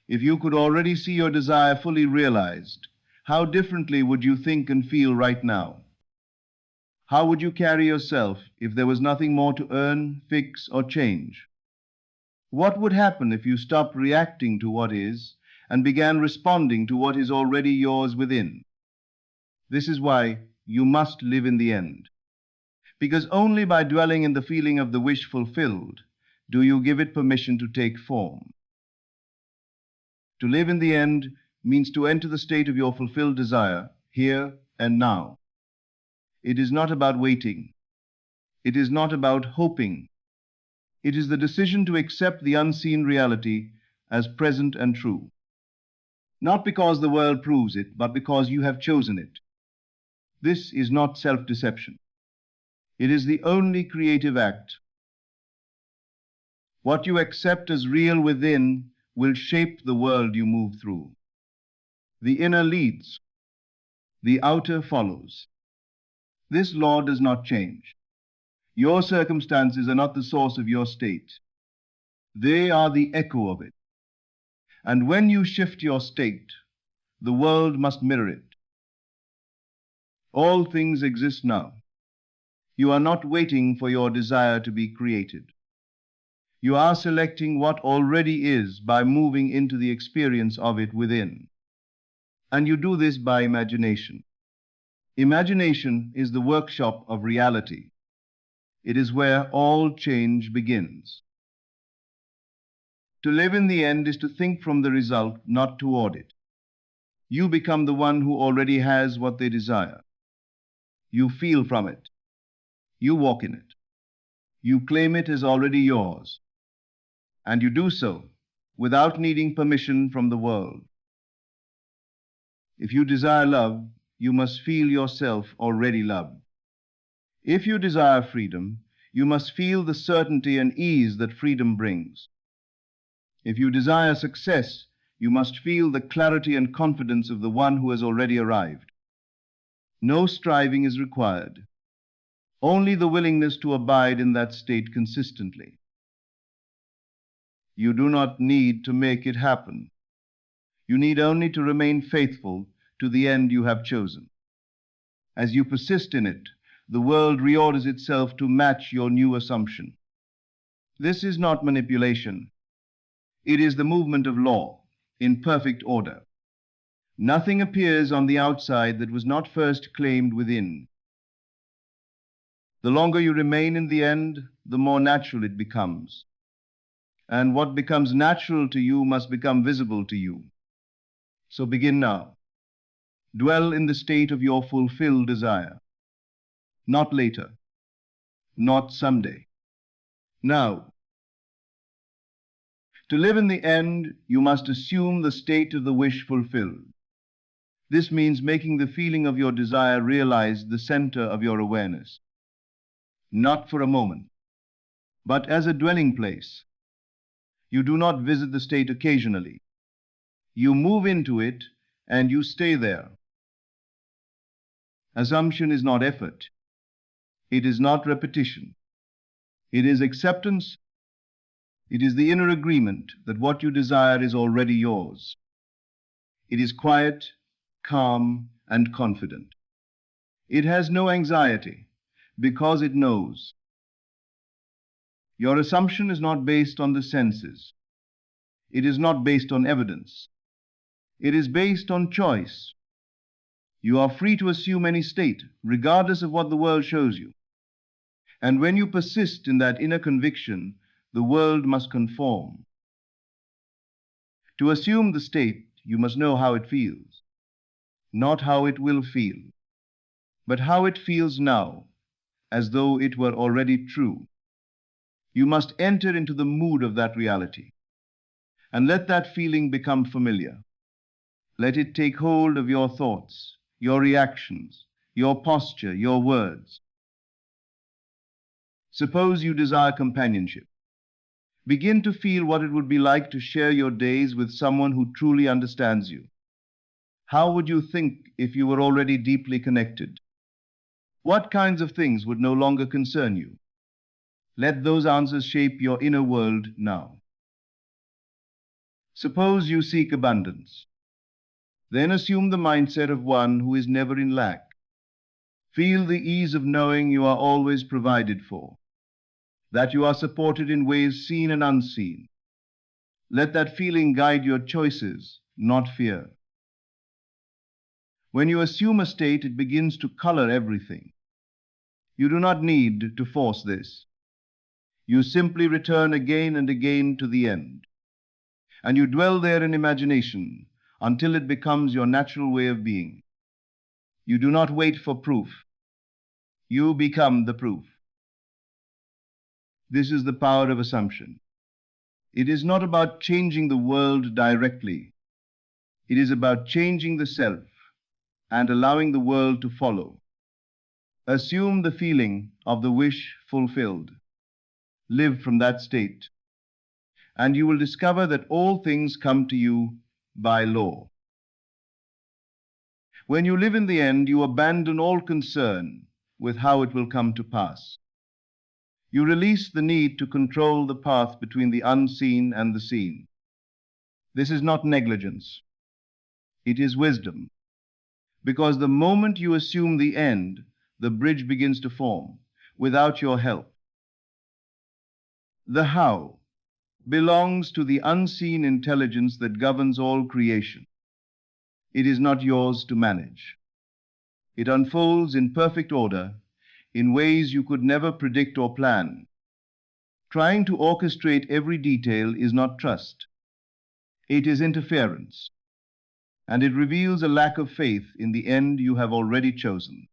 If you could already see your desire fully realized, how differently would you think and feel right now? How would you carry yourself if there was nothing more to earn, fix, or change? What would happen if you stopped reacting to what is and began responding to what is already yours within? This is why you must live in the end. Because only by dwelling in the feeling of the wish fulfilled do you give it permission to take form. To live in the end means to enter the state of your fulfilled desire here and now. It is not about waiting. It is not about hoping. It is the decision to accept the unseen reality as present and true. Not because the world proves it, but because you have chosen it. This is not self-deception. It is the only creative act. What you accept as real within will shape the world you move through. The inner leads. The outer follows. This law does not change. Your circumstances are not the source of your state. They are the echo of it. And when you shift your state, the world must mirror it. All things exist now. You are not waiting for your desire to be created. You are selecting what already is by moving into the experience of it within. And you do this by imagination. Imagination is the workshop of reality. It is where all change begins. To live in the end is to think from the result, not toward it. You become the one who already has what they desire. You feel from it. You walk in it. You claim it as already yours. And you do so without needing permission from the world. If you desire love, you must feel yourself already loved. If you desire freedom, you must feel the certainty and ease that freedom brings. If you desire success, you must feel the clarity and confidence of the one who has already arrived. No striving is required, only the willingness to abide in that state consistently. You do not need to make it happen. You need only to remain faithful to the end you have chosen. As you persist in it, the world reorders itself to match your new assumption. This is not manipulation. It is the movement of law in perfect order. Nothing appears on the outside that was not first claimed within. The longer you remain in the end, the more natural it becomes. And what becomes natural to you must become visible to you. So begin now. Dwell in the state of your fulfilled desire. Not later. Not someday. Now. To live in the end, you must assume the state of the wish fulfilled. This means making the feeling of your desire realize the center of your awareness. Not for a moment, but as a dwelling place. You do not visit the state occasionally. You move into it and you stay there. Assumption is not effort. It is not repetition. It is acceptance. It is the inner agreement that what you desire is already yours. It is quiet, calm, and confident. It has no anxiety because it knows. Your assumption is not based on the senses. It is not based on evidence. It is based on choice. You are free to assume any state, regardless of what the world shows you. And when you persist in that inner conviction, the world must conform. To assume the state, you must know how it feels. Not how it will feel, but how it feels now, as though it were already true. You must enter into the mood of that reality, and let that feeling become familiar. Let it take hold of your thoughts, your reactions, your posture, your words. Suppose you desire companionship. Begin to feel what it would be like to share your days with someone who truly understands you. How would you think if you were already deeply connected? What kinds of things would no longer concern you? Let those answers shape your inner world now. Suppose you seek abundance. Then assume the mindset of one who is never in lack. Feel the ease of knowing you are always provided for, that you are supported in ways seen and unseen. Let that feeling guide your choices, not fear. When you assume a state, it begins to color everything. You do not need to force this. You simply return again and again to the end, and you dwell there in imagination until it becomes your natural way of being. You do not wait for proof. You become the proof. This is the power of assumption. It is not about changing the world directly. It is about changing the self and allowing the world to follow. Assume the feeling of the wish fulfilled. Live from that state, and you will discover that all things come to you by law. When you live in the end, you abandon all concern with how it will come to pass. You release the need to control the path between the unseen and the seen. This is not negligence. It is wisdom. Because the moment you assume the end, the bridge begins to form without your help. The how belongs to the unseen intelligence that governs all creation. It is not yours to manage. It unfolds in perfect order, in ways you could never predict or plan. Trying to orchestrate every detail is not trust. It is interference, and it reveals a lack of faith in the end you have already chosen.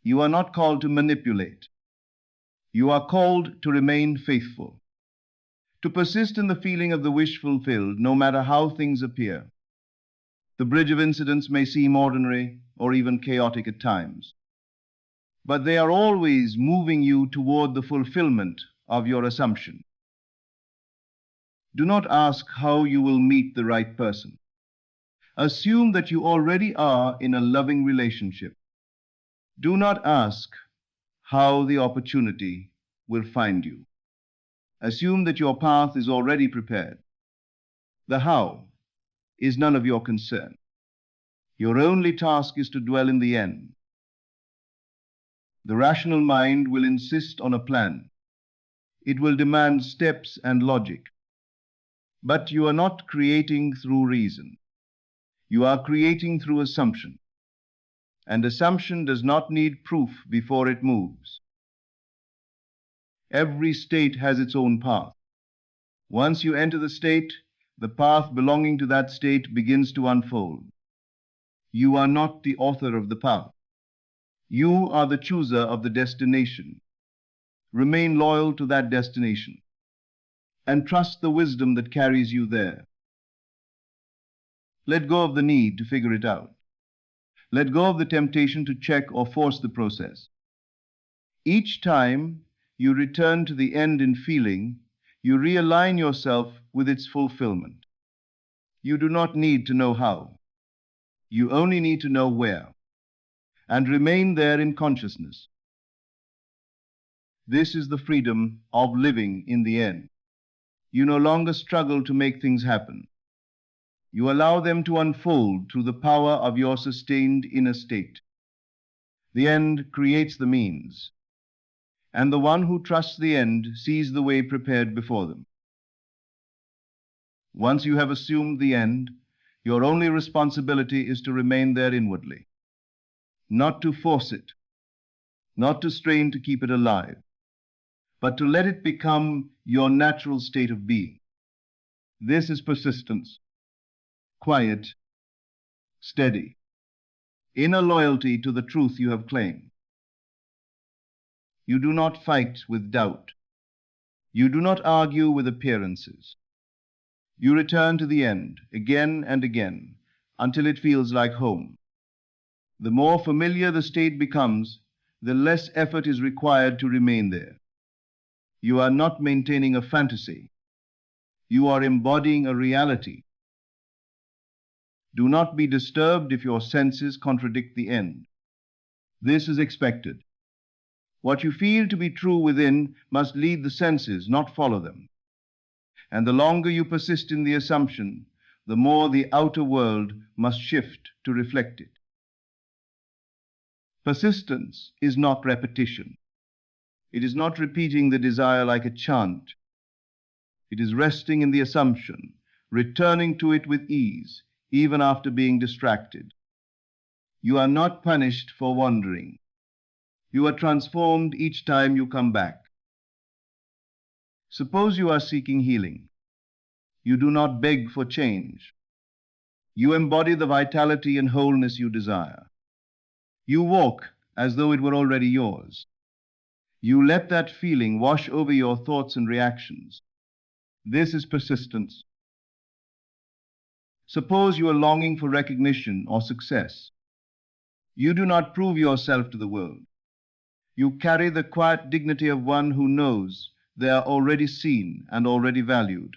You are not called to manipulate. You are called to remain faithful, to persist in the feeling of the wish fulfilled, no matter how things appear. The bridge of incidents may seem ordinary or even chaotic at times, but they are always moving you toward the fulfillment of your assumption. Do not ask how you will meet the right person. Assume that you already are in a loving relationship. Do not ask how the opportunity will find you. Assume that your path is already prepared. The how is none of your concern. Your only task is to dwell in the end. The rational mind will insist on a plan. It will demand steps and logic. But you are not creating through reason. You are creating through assumption. And assumption does not need proof before it moves. Every state has its own path. Once you enter the state, the path belonging to that state begins to unfold. You are not the author of the path. You are the chooser of the destination. Remain loyal to that destination and trust the wisdom that carries you there. Let go of the need to figure it out. Let go of the temptation to check or force the process. Each time you return to the end in feeling, you realign yourself with its fulfillment. You do not need to know how. You only need to know where, and remain there in consciousness. This is the freedom of living in the end. You no longer struggle to make things happen. You allow them to unfold through the power of your sustained inner state. The end creates the means, and the one who trusts the end sees the way prepared before them. Once you have assumed the end, your only responsibility is to remain there inwardly, not to force it, not to strain to keep it alive, but to let it become your natural state of being. This is persistence, quiet, steady, inner loyalty to the truth you have claimed. You do not fight with doubt. You do not argue with appearances. You return to the end again and again until it feels like home. The more familiar the state becomes, the less effort is required to remain there. You are not maintaining a fantasy. You are embodying a reality. Do not be disturbed if your senses contradict the end. This is expected. What you feel to be true within must lead the senses, not follow them. And the longer you persist in the assumption, the more the outer world must shift to reflect it. Persistence is not repetition. It is not repeating the desire like a chant. It is resting in the assumption, returning to it with ease, even after being distracted. You are not punished for wandering. You are transformed each time you come back. Suppose you are seeking healing. You do not beg for change. You embody the vitality and wholeness you desire. You walk as though it were already yours. You let that feeling wash over your thoughts and reactions. This is persistence. Suppose you are longing for recognition or success. You do not prove yourself to the world. You carry the quiet dignity of one who knows they are already seen and already valued.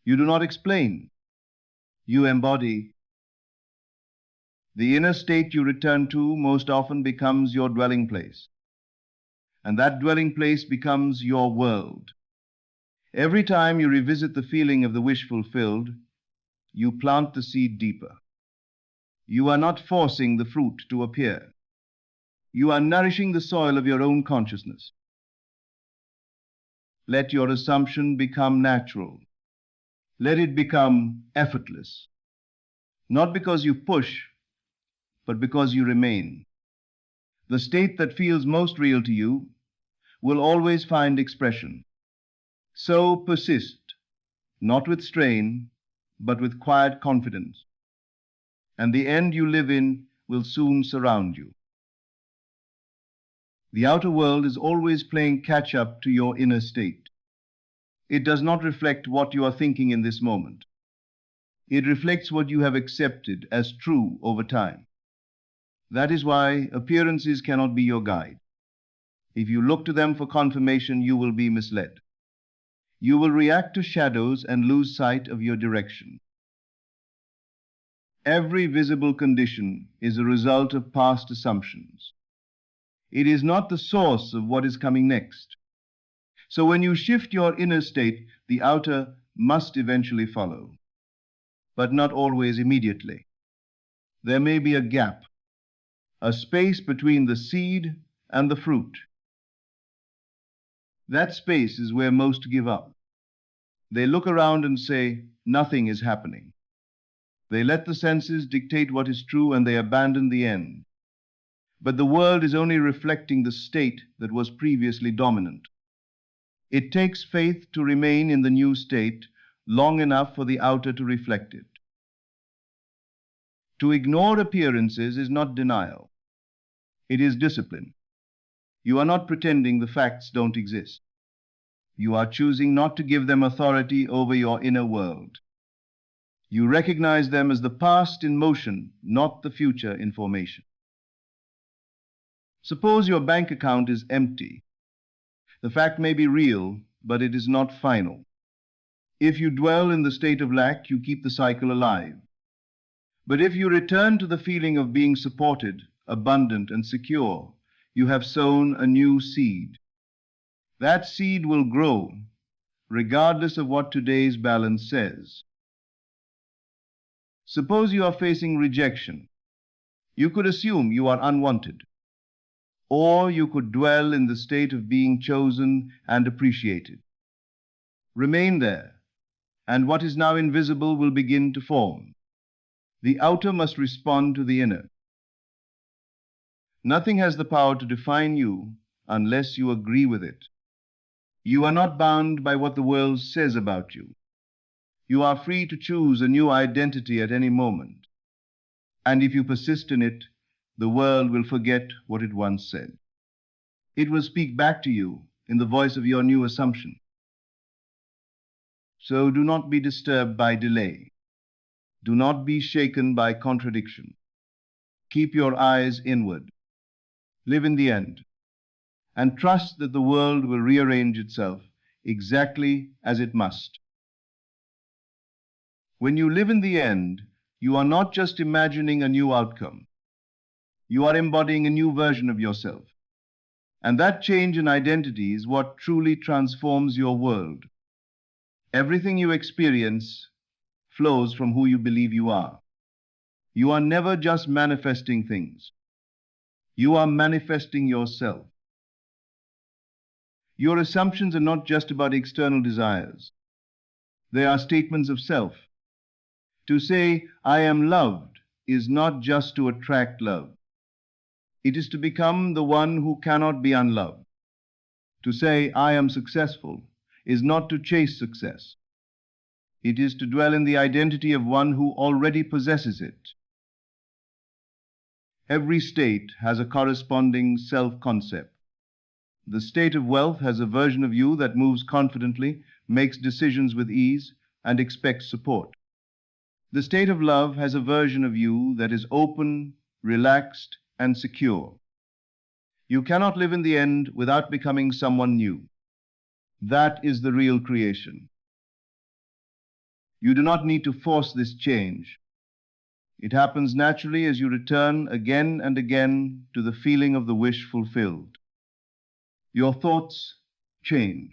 You do not explain. You embody. The inner state you return to most often becomes your dwelling place. And that dwelling place becomes your world. Every time you revisit the feeling of the wish fulfilled, you plant the seed deeper. You are not forcing the fruit to appear. You are nourishing the soil of your own consciousness. Let your assumption become natural. Let it become effortless. Not because you push, but because you remain. The state that feels most real to you will always find expression. So persist, not with strain, but with quiet confidence. And the end you live in will soon surround you. The outer world is always playing catch-up to your inner state. It does not reflect what you are thinking in this moment. It reflects what you have accepted as true over time. That is why appearances cannot be your guide. If you look to them for confirmation, you will be misled. You will react to shadows and lose sight of your direction. Every visible condition is a result of past assumptions. It is not the source of what is coming next. So when you shift your inner state, the outer must eventually follow, but not always immediately. There may be a gap, a space between the seed and the fruit. That space is where most give up. They look around and say, nothing is happening. They let the senses dictate what is true and they abandon the end. But the world is only reflecting the state that was previously dominant. It takes faith to remain in the new state long enough for the outer to reflect it. To ignore appearances is not denial. It is discipline. You are not pretending the facts don't exist. You are choosing not to give them authority over your inner world. You recognize them as the past in motion, not the future in formation. Suppose your bank account is empty. The fact may be real, but it is not final. If you dwell in the state of lack, you keep the cycle alive. But if you return to the feeling of being supported, abundant, and secure, you have sown a new seed. That seed will grow, regardless of what today's balance says. Suppose you are facing rejection. You could assume you are unwanted. Or you could dwell in the state of being chosen and appreciated. Remain there, and what is now invisible will begin to form. The outer must respond to the inner. Nothing has the power to define you unless you agree with it. You are not bound by what the world says about you. You are free to choose a new identity at any moment. And if you persist in it, the world will forget what it once said. It will speak back to you in the voice of your new assumption. So do not be disturbed by delay. Do not be shaken by contradiction. Keep your eyes inward. Live in the end, and trust that the world will rearrange itself exactly as it must. When you live in the end, you are not just imagining a new outcome. You are embodying a new version of yourself. And that change in identity is what truly transforms your world. Everything you experience flows from who you believe you are. You are never just manifesting things. You are manifesting yourself. Your assumptions are not just about external desires. They are statements of self. To say, I am loved, is not just to attract love. It is to become the one who cannot be unloved. To say, I am successful, is not to chase success. It is to dwell in the identity of one who already possesses it. Every state has a corresponding self-concept. The state of wealth has a version of you that moves confidently, makes decisions with ease, and expects support. The state of love has a version of you that is open, relaxed, and secure. You cannot live in the end without becoming someone new. That is the real creation. You do not need to force this change. It happens naturally as you return again and again to the feeling of the wish fulfilled. Your thoughts change.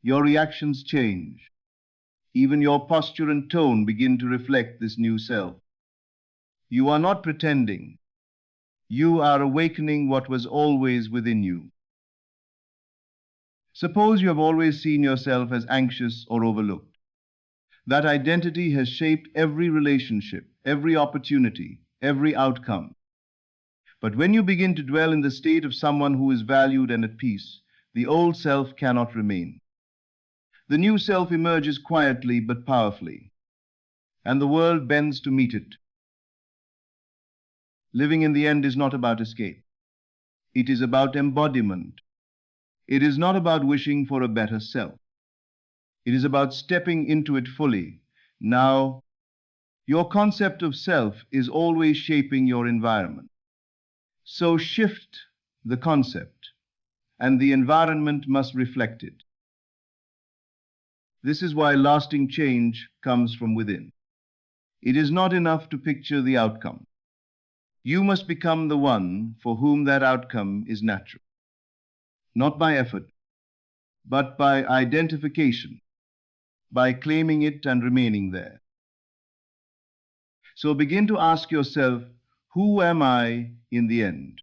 Your reactions change. Even your posture and tone begin to reflect this new self. You are not pretending. You are awakening what was always within you. Suppose you have always seen yourself as anxious or overlooked. That identity has shaped every relationship, every opportunity, every outcome. But when you begin to dwell in the state of someone who is valued and at peace, the old self cannot remain. The new self emerges quietly but powerfully, and the world bends to meet it. Living in the end is not about escape. It is about embodiment. It is not about wishing for a better self. It is about stepping into it fully. Now, your concept of self is always shaping your environment. So shift the concept, and the environment must reflect it. This is why lasting change comes from within. It is not enough to picture the outcome. You must become the one for whom that outcome is natural. Not by effort, but by identification, by claiming it and remaining there. So begin to ask yourself, who am I in the end?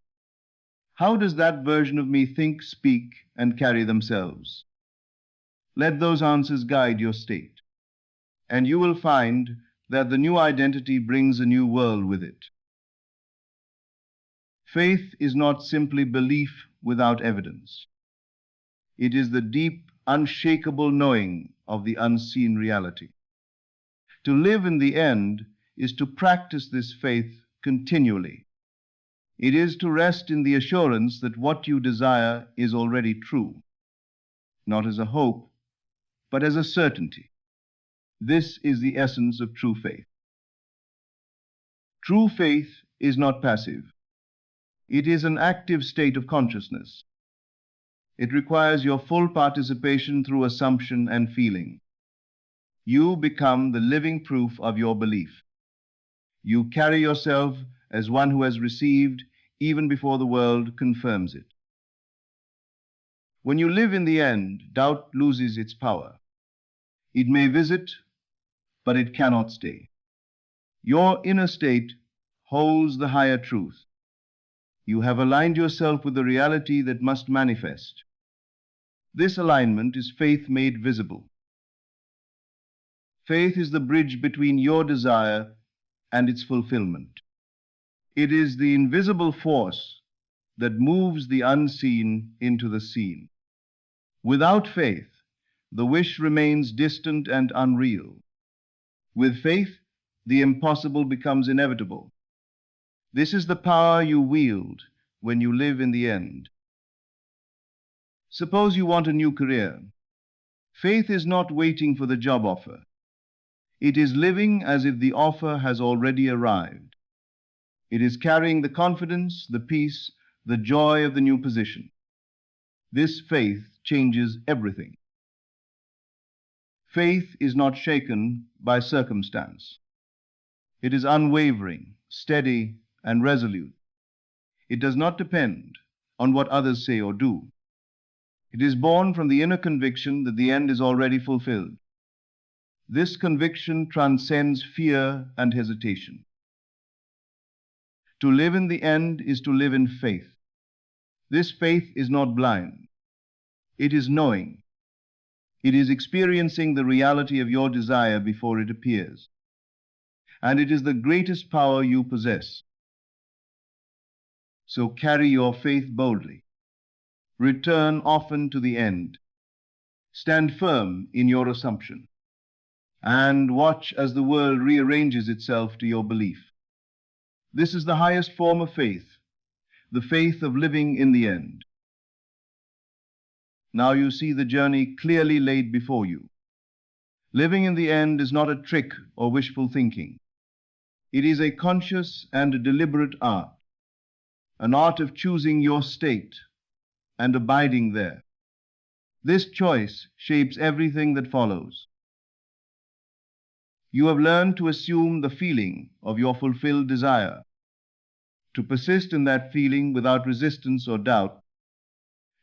How does that version of me think, speak, and carry themselves? Let those answers guide your state, and you will find that the new identity brings a new world with it. Faith is not simply belief without evidence. It is the deep, unshakable knowing of the unseen reality. To live in the end is to practice this faith continually. It is to rest in the assurance that what you desire is already true, not as a hope, but as a certainty. This is the essence of true faith. True faith is not passive. It is an active state of consciousness. It requires your full participation through assumption and feeling. You become the living proof of your belief. You carry yourself as one who has received even before the world confirms it. When you live in the end, doubt loses its power. It may visit, but it cannot stay. Your inner state holds the higher truth. You have aligned yourself with the reality that must manifest. This alignment is faith made visible. Faith is the bridge between your desire and its fulfillment. It is the invisible force that moves the unseen into the seen. Without faith, the wish remains distant and unreal. With faith, the impossible becomes inevitable. This is the power you wield when you live in the end. Suppose you want a new career. Faith is not waiting for the job offer. It is living as if the offer has already arrived. It is carrying the confidence, the peace, the joy of the new position. This faith changes everything. Faith is not shaken by circumstance. It is unwavering, steady, and resolute. It does not depend on what others say or do. It is born from the inner conviction that the end is already fulfilled. This conviction transcends fear and hesitation. To live in the end is to live in faith. This faith is not blind. It is knowing. It is experiencing the reality of your desire before it appears. And it is the greatest power you possess. So carry your faith boldly. Return often to the end. Stand firm in your assumption. And watch as the world rearranges itself to your belief. This is the highest form of faith, the faith of living in the end. Now you see the journey clearly laid before you. Living in the end is not a trick or wishful thinking. It is a conscious and a deliberate art, an art of choosing your state and abiding there. This choice shapes everything that follows. You have learned to assume the feeling of your fulfilled desire, to persist in that feeling without resistance or doubt,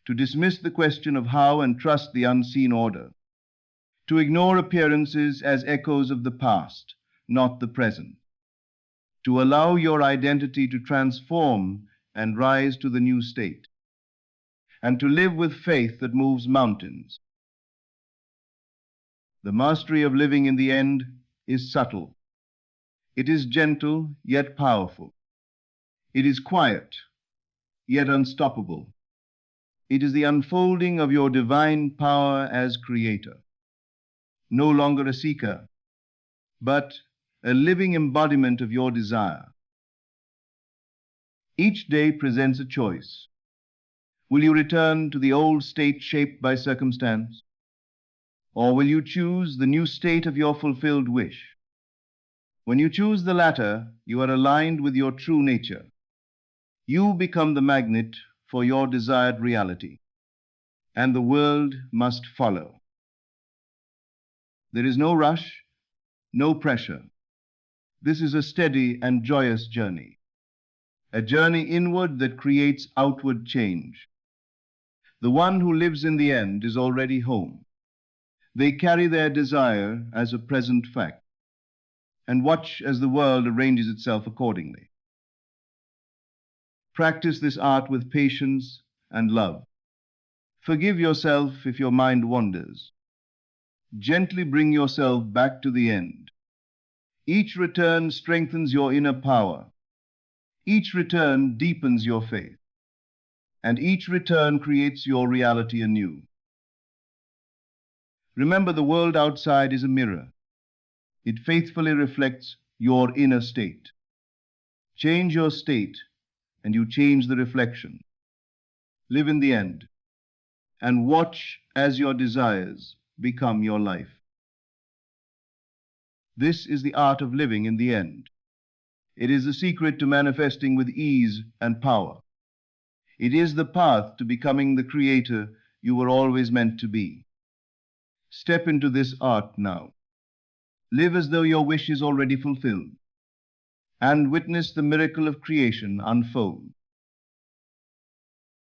to dismiss the question of how and trust the unseen order, to ignore appearances as echoes of the past, not the present, to allow your identity to transform and rise to the new state, and to live with faith that moves mountains. The mastery of living in the end is subtle. It is gentle yet powerful. It is quiet yet unstoppable. It is the unfolding of your divine power as creator. No longer a seeker, but a living embodiment of your desire. Each day presents a choice. Will you return to the old state shaped by circumstance? Or will you choose the new state of your fulfilled wish? When you choose the latter, you are aligned with your true nature. You become the magnet for your desired reality, and the world must follow. There is no rush, no pressure. This is a steady and joyous journey, a journey inward that creates outward change. The one who lives in the end is already home. They carry their desire as a present fact, and watch as the world arranges itself accordingly. Practice this art with patience and love. Forgive yourself if your mind wanders. Gently bring yourself back to the end. Each return strengthens your inner power. Each return deepens your faith. And each return creates your reality anew. Remember, the world outside is a mirror. It faithfully reflects your inner state. Change your state, and you change the reflection. Live in the end, and watch as your desires become your life. This is the art of living in the end. It is the secret to manifesting with ease and power. It is the path to becoming the creator you were always meant to be. Step into this art now. Live as though your wish is already fulfilled, and witness the miracle of creation unfold.